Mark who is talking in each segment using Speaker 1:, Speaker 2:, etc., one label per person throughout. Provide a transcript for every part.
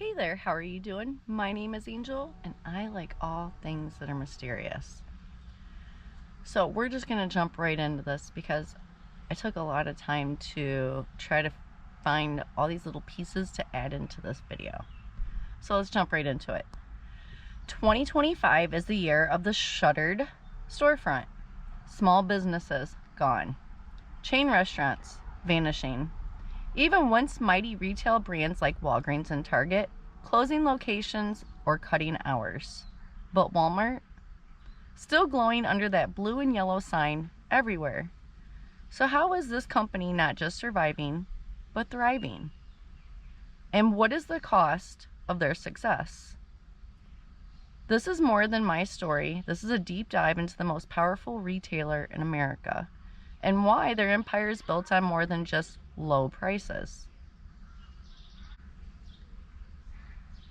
Speaker 1: Hey there, how are you doing? My name is Angel, and I like all things that are mysterious. So we're just gonna jump right into this because I took a lot of time to try to find all these little pieces to add into this video. So let's jump right into it. 2025 is the year of the shuttered storefront. Small businesses gone. Chain restaurants vanishing. Even once mighty retail brands like Walgreens and Target closing locations or cutting hours. But Walmart, still glowing under that blue and yellow sign everywhere. So how is this company not just surviving, but thriving? And what is the cost of their success? This is more than my story. This is a deep dive into the most powerful retailer in America and why their empire is built on more than just low prices.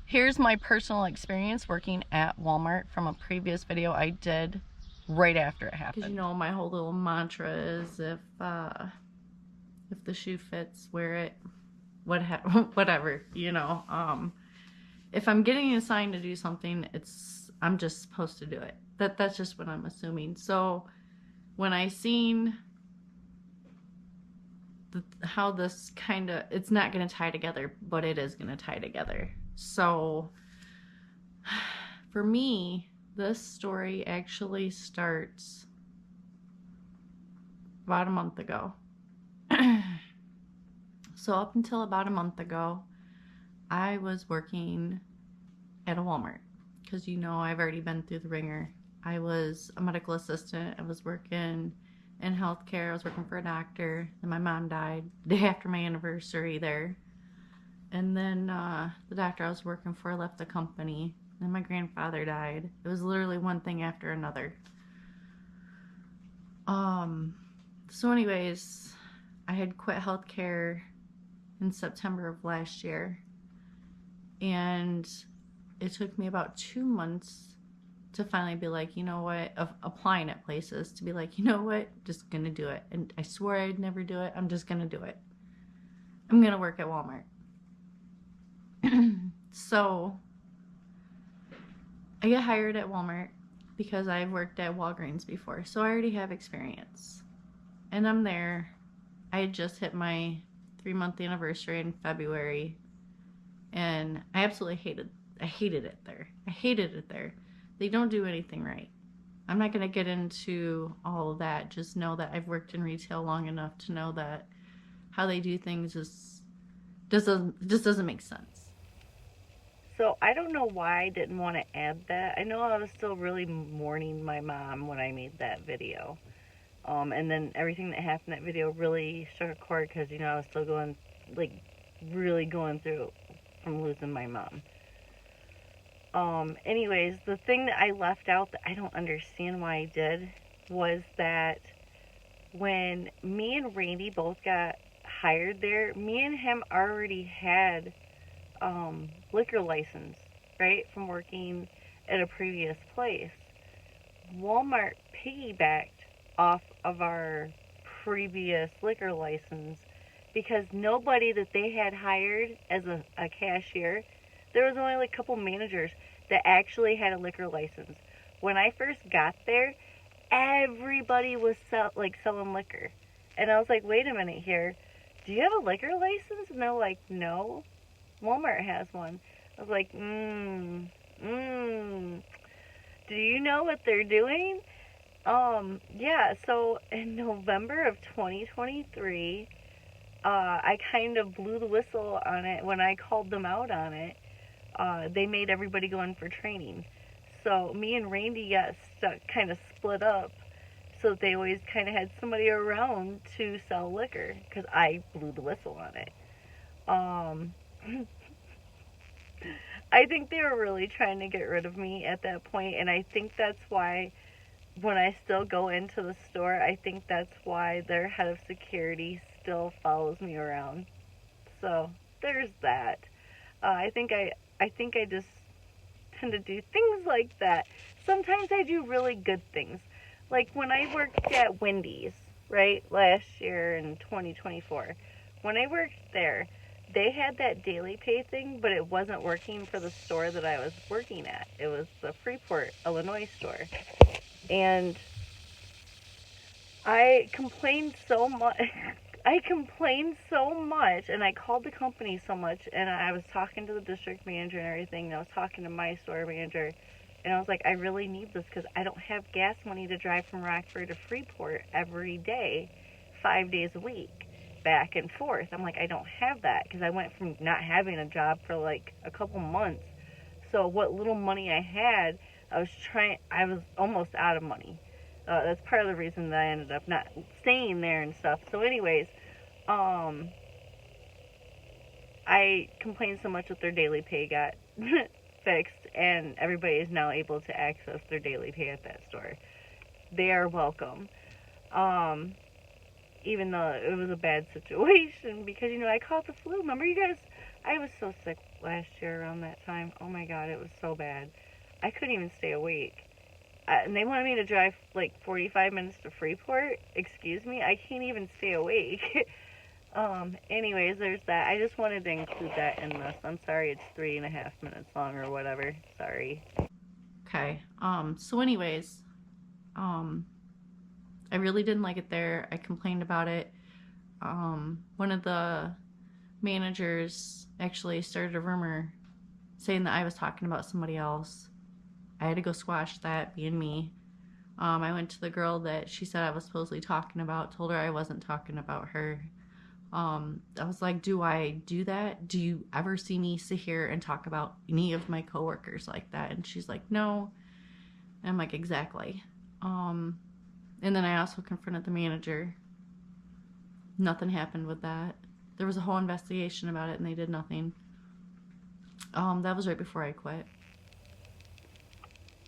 Speaker 1: Here's my personal experience working at Walmart from a previous video I did right after it happened. Because you know my whole little mantra is if the shoe fits, wear it, whatever, you know. If I'm getting assigned to do something, I'm just supposed to do it. That's just what I'm assuming. So when I seen how this it's not going to tie together, but it is going to tie together. So for me, this story actually starts about a month ago. So up until about a month ago, I was working at a Walmart because, you know, I've already been through the ringer. I was a medical assistant. I was working in healthcare. I was working for a doctor. Then my mom died the day after my anniversary there. And then the doctor I was working for left the company. Then my grandfather died. It was literally one thing after another. So anyways, I had quit healthcare in September of last year. And it took me about 2 months to finally be like, you know what, of applying at places, to be like, you know what, just gonna do it. And I swore I'd never do it. I'm just gonna do it. I'm gonna work at Walmart. So I get hired at Walmart because I've worked at Walgreens before, so I already have experience. And I'm there. I had just hit my 3-month anniversary in February, and I absolutely hated it there. I hated it there. They don't do anything right. I'm not going to get into all of that. Just know that I've worked in retail long enough to know that how they do things just doesn't make sense. So I don't know why I didn't want to add that. I know I was still really mourning my mom when I made that video. And then everything that happened in that video really struck a chord because, you know, I was still really going through from losing my mom. Anyways, the thing that I left out that I don't understand why I did was that when me and Randy both got hired there, me and him already had liquor license, right, from working at a previous place. Walmart piggybacked off of our previous liquor license because nobody that they had hired as a cashier, there was only like a couple managers that actually had a liquor license. When I first got there, everybody was selling liquor. And I was like, wait a minute here, do you have a liquor license? And they're like, no, Walmart has one. I was like, do you know what they're doing? Yeah, so in November of 2023, I kind of blew the whistle on it when I called them out on it. They made everybody go in for training. So me and Randy got kind of split up, so they always kind of had somebody around to sell liquor, because I blew the whistle on it. I think they were really trying to get rid of me at that point, and I think that's why when I still go into the store, I think that's why their head of security still follows me around. So there's that. I think I just tend to do things like that. Sometimes I do really good things. Like when I worked at Wendy's, right, last year in 2024. When I worked there, they had that daily pay thing, but it wasn't working for the store that I was working at. It was the Freeport, Illinois store. And I complained so much. I complained so much, and I called the company so much, and I was talking to the district manager and everything, and I was talking to my store manager, and I was like, I really need this because I don't have gas money to drive from Rockford to Freeport every day, 5 days a week, back and forth. I'm like, I don't have that because I went from not having a job for like a couple months. So what little money I had, I was almost out of money. That's part of the reason that I ended up not staying there and stuff. So anyways, I complained so much that their daily pay got fixed, and everybody is now able to access their daily pay at that store. They are welcome. Even though it was a bad situation, because, I caught the flu. Remember, you guys? I was so sick last year around that time. Oh my god, it was so bad. I couldn't even stay awake. And they wanted me to drive like 45 minutes to Freeport. Excuse me, I can't even stay awake. Anyways, there's that. I just wanted to include that in this. I'm sorry it's 3.5 minutes long or whatever. Sorry. Okay, so anyways, I really didn't like it there. I complained about it. One of the managers actually started a rumor saying that I was talking about somebody else. I had to go squash that, being me. I went to the girl that she said I was supposedly talking about, told her I wasn't talking about her. I was like, do I do that? Do you ever see me sit here and talk about any of my coworkers like that? And she's like, no. And I'm like, exactly. And then I also confronted the manager. Nothing happened with that. There was a whole investigation about it and they did nothing. That was right before I quit.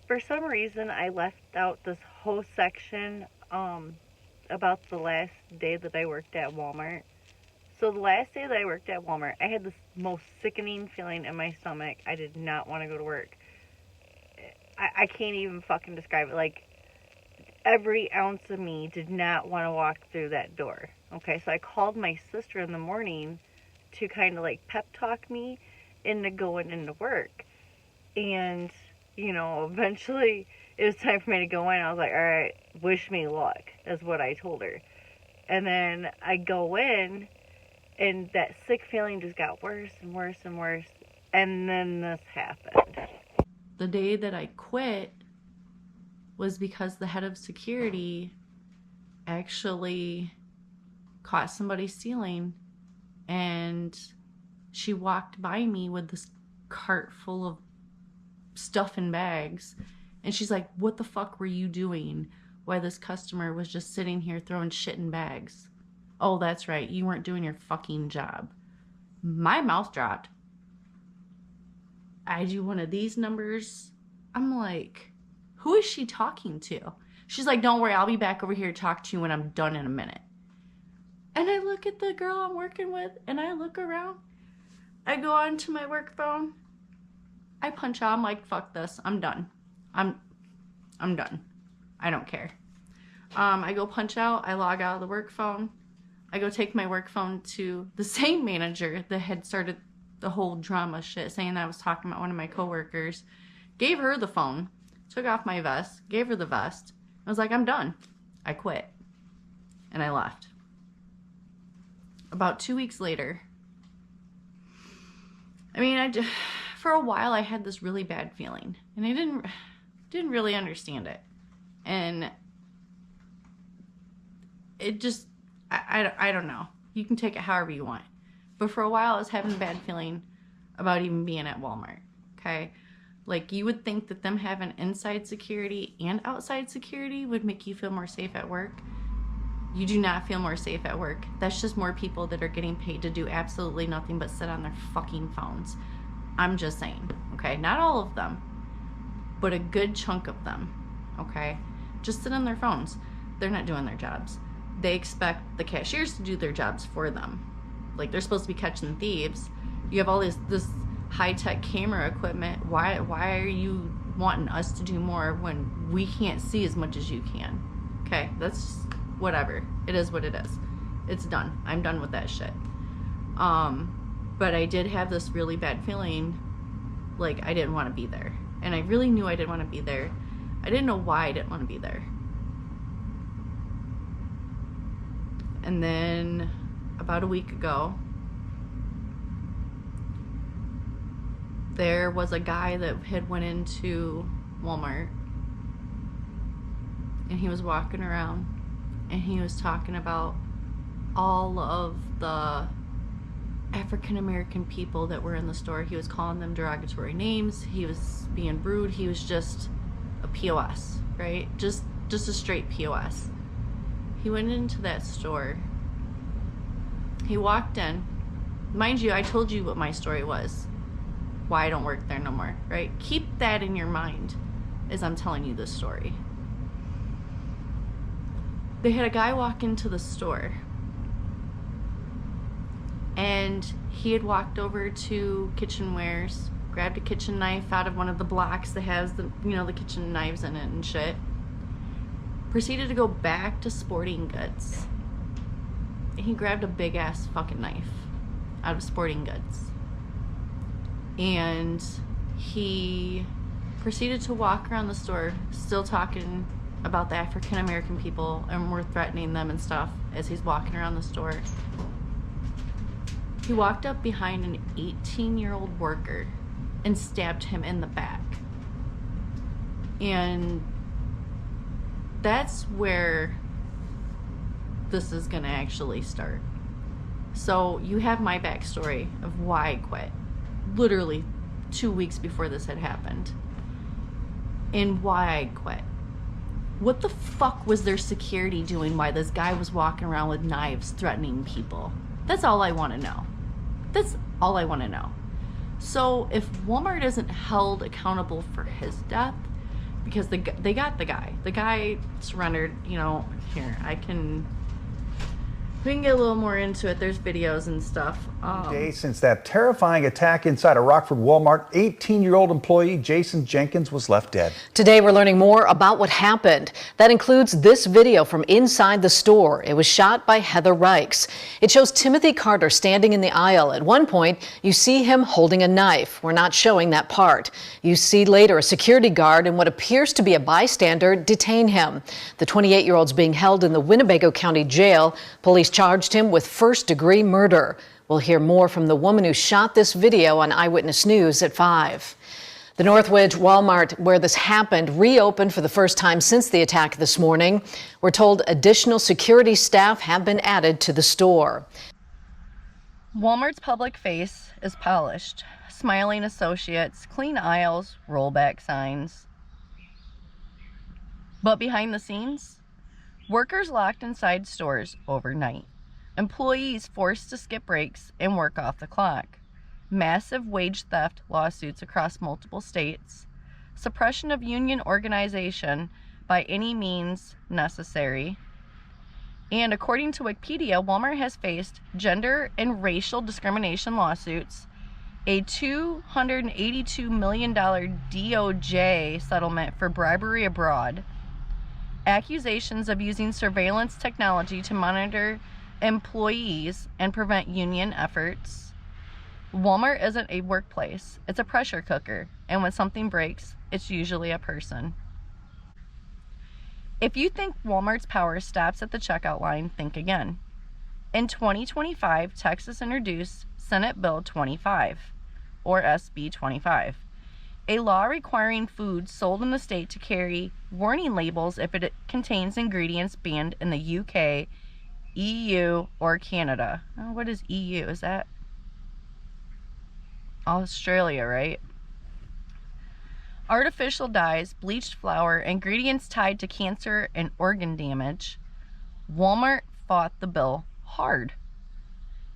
Speaker 1: For some reason, I left out this whole section about the last day that I worked at Walmart. So the last day that I worked at Walmart, I had this most sickening feeling in my stomach. I did not want to go to work. I can't even fucking describe it. Like, every ounce of me did not want to walk through that door. Okay, so I called my sister in the morning to kind of like pep talk me into going into work. And eventually it was time for me to go in. I was like, all right, wish me luck, is what I told her. And then I go in, and that sick feeling just got worse and worse and worse. And then this happened. The day that I quit was because the head of security actually caught somebody stealing, and she walked by me with this cart full of stuff in bags, and she's like, what the fuck were you doing while this customer was just sitting here throwing shit in bags? Oh, that's right, you weren't doing your fucking job. My mouth dropped. I do one of these numbers. I'm like, who is she talking to? She's like, don't worry, I'll be back over here to talk to you when I'm done in a minute. And I look at the girl I'm working with, and I look around. I go onto my work phone. I punch out. I'm like, fuck this. I'm done. I'm done. I don't care. I go punch out. I log out of the work phone. I go take my work phone to the same manager that had started the whole drama shit, saying that I was talking about one of my coworkers. Gave her the phone. Took off my vest. Gave her the vest. I was like, I'm done. I quit. And I left. About 2 weeks later, for a while I had this really bad feeling, and I didn't really understand it, and it just, I don't know. You can take it however you want, but for a while I was having a bad feeling about even being at Walmart. Okay, like, you would think that them having inside security and outside security would make you feel more safe at work. You do not feel more safe at work. That's just more people that are getting paid to do absolutely nothing but sit on their fucking phones. I'm just saying, okay? Not all of them, but a good chunk of them, okay? Just sit on their phones. They're not doing their jobs. They expect the cashiers to do their jobs for them. Like, they're supposed to be catching thieves. You have all this high-tech camera equipment. Why are you wanting us to do more when we can't see as much as you can? Okay, that's whatever. It is what it is. It's done. I'm done with that shit. but I did have this really bad feeling like I didn't want to be there. And I really knew I didn't want to be there. I didn't know why I didn't want to be there. And then about a week ago, there was a guy that had went into Walmart, and he was walking around and he was talking about all of the African American people that were in the store. He was calling them derogatory names. He was being rude. He was just a POS, right? Just a straight POS. He went into that store. He walked in. Mind you, I told you what my story was. Why I don't work there no more, right? Keep that in your mind as I'm telling you this story. They had a guy walk into the store, and he had walked over to kitchenwares, grabbed a kitchen knife out of one of the blocks that has the, you know, the kitchen knives in it and shit. Proceeded to go back to sporting goods. He grabbed a big ass fucking knife out of sporting goods. And he proceeded to walk around the store, still talking about the African American people, and we're threatening them and stuff as he's walking around the store. He walked up behind an 18-year-old worker and stabbed him in the back. And that's where this is gonna actually start. So you have my backstory of why I quit, literally 2 weeks before this had happened, and why I quit. What the fuck was their security doing while this guy was walking around with knives threatening people? That's all I want to know. That's all I want to know. So if Walmart isn't held accountable for his death, because they got the guy surrendered, you know, here, we can get a little more into it. There's videos and stuff.
Speaker 2: Days since that terrifying attack inside a Rockford Walmart, 18-year-old employee Jason Jenkins was left dead.
Speaker 3: Today, we're learning more about what happened. That includes this video from inside the store. It was shot by Heather Reichs. It shows Timothy Carter standing in the aisle. At one point, you see him holding a knife. We're not showing that part. You see later a security guard and what appears to be a bystander detain him. The 28-year-old's being held in the Winnebago County Jail. Police charged him with first-degree murder. We'll hear more from the woman who shot this video on Eyewitness News at 5. The Northridge Walmart where this happened reopened for the first time since the attack this morning. We're told additional security staff have been added to the store.
Speaker 1: Walmart's public face is polished. Smiling associates, clean aisles, rollback signs. But behind the scenes, workers locked inside stores overnight. Employees forced to skip breaks and work off the clock. Massive wage theft lawsuits across multiple states. Suppression of union organization by any means necessary. And according to Wikipedia, Walmart has faced gender and racial discrimination lawsuits, a $282 million DOJ settlement for bribery abroad, accusations of using surveillance technology to monitor employees and prevent union efforts. Walmart isn't a workplace, it's a pressure cooker, and when something breaks, it's usually a person. If you think Walmart's power stops at the checkout line, think again. In 2025, Texas introduced Senate Bill 25, or SB 25, a law requiring foods sold in the state to carry warning labels if it contains ingredients banned in the UK, EU, or Canada. Oh, what is EU? Is that Australia, right? Artificial dyes, bleached flour, ingredients tied to cancer and organ damage. Walmart fought the bill hard.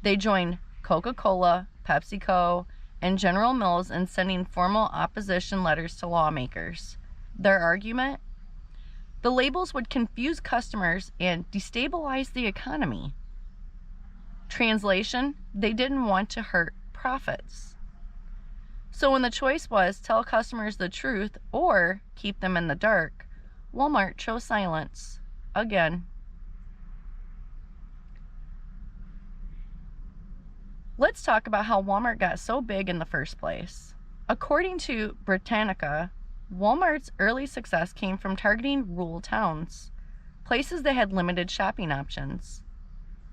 Speaker 1: They joined Coca-Cola, PepsiCo, and General Mills in sending formal opposition letters to lawmakers. Their argument? The labels would confuse customers and destabilize the economy. Translation, they didn't want to hurt profits. So when the choice was tell customers the truth or keep them in the dark, Walmart chose silence again. Let's talk about how Walmart got so big in the first place. According to Britannica, Walmart's early success came from targeting rural towns, places that had limited shopping options.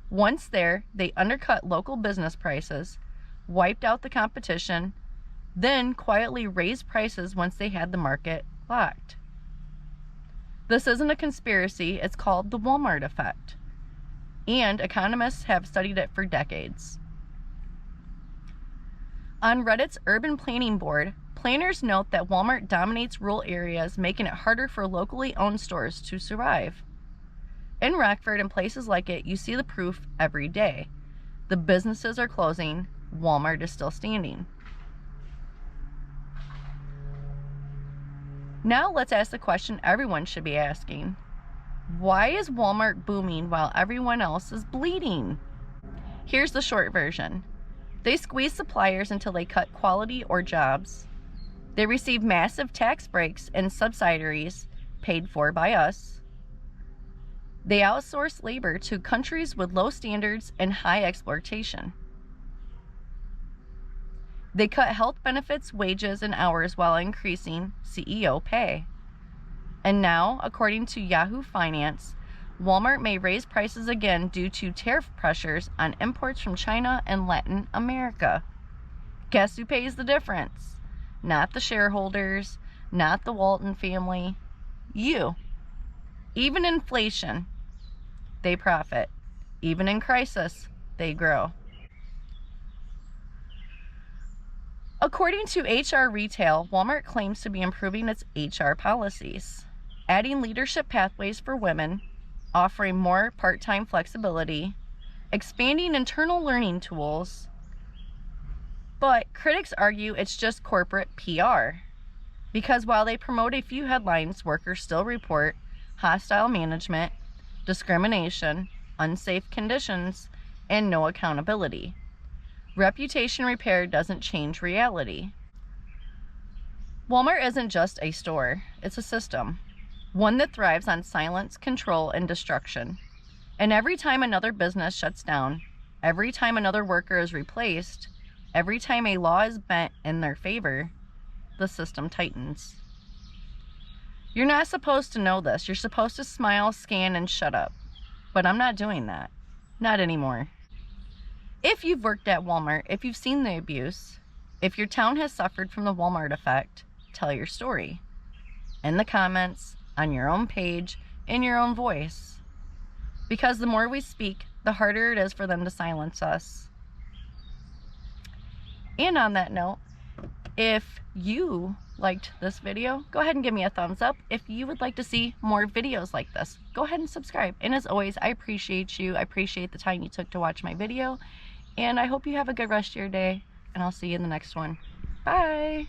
Speaker 1: Once there, they undercut local business prices, wiped out the competition, then quietly raised prices once they had the market locked. This isn't a conspiracy, it's called the Walmart effect, and economists have studied it for decades. On Reddit's urban planning board, planners note that Walmart dominates rural areas, making it harder for locally owned stores to survive. In Rockford and places like it, you see the proof every day. The businesses are closing, Walmart is still standing. Now let's ask the question everyone should be asking. Why is Walmart booming while everyone else is bleeding? Here's the short version. They squeeze suppliers until they cut quality or jobs. They receive massive tax breaks and subsidies paid for by us. They outsource labor to countries with low standards and high exploitation. They cut health benefits, wages, and hours while increasing CEO pay. And now, according to Yahoo Finance, Walmart may raise prices again due to tariff pressures on imports from China and Latin America. Guess who pays the difference? Not the shareholders, not the Walton family, you. Even inflation, they profit. Even in crisis, they grow. According to HR Retail, Walmart claims to be improving its HR policies, adding leadership pathways for women, offering more part-time flexibility, expanding internal learning tools. But critics argue it's just corporate PR, because while they promote a few headlines, workers still report hostile management, discrimination, unsafe conditions, and no accountability. Reputation repair doesn't change reality. Walmart isn't just a store, it's a system. One that thrives on silence, control, and destruction. And every time another business shuts down, every time another worker is replaced, every time a law is bent in their favor, the system tightens. You're not supposed to know this. You're supposed to smile, scan, and shut up. But I'm not doing that. Not anymore. If you've worked at Walmart, if you've seen the abuse, if your town has suffered from the Walmart effect, tell your story. In the comments, on your own page, in your own voice. Because the more we speak, the harder it is for them to silence us. And on that note, if you liked this video, go ahead and give me a thumbs up. If you would like to see more videos like this, go ahead and subscribe. And as always, I appreciate you. I appreciate the time you took to watch my video. And I hope you have a good rest of your day. And I'll see you in the next one. Bye.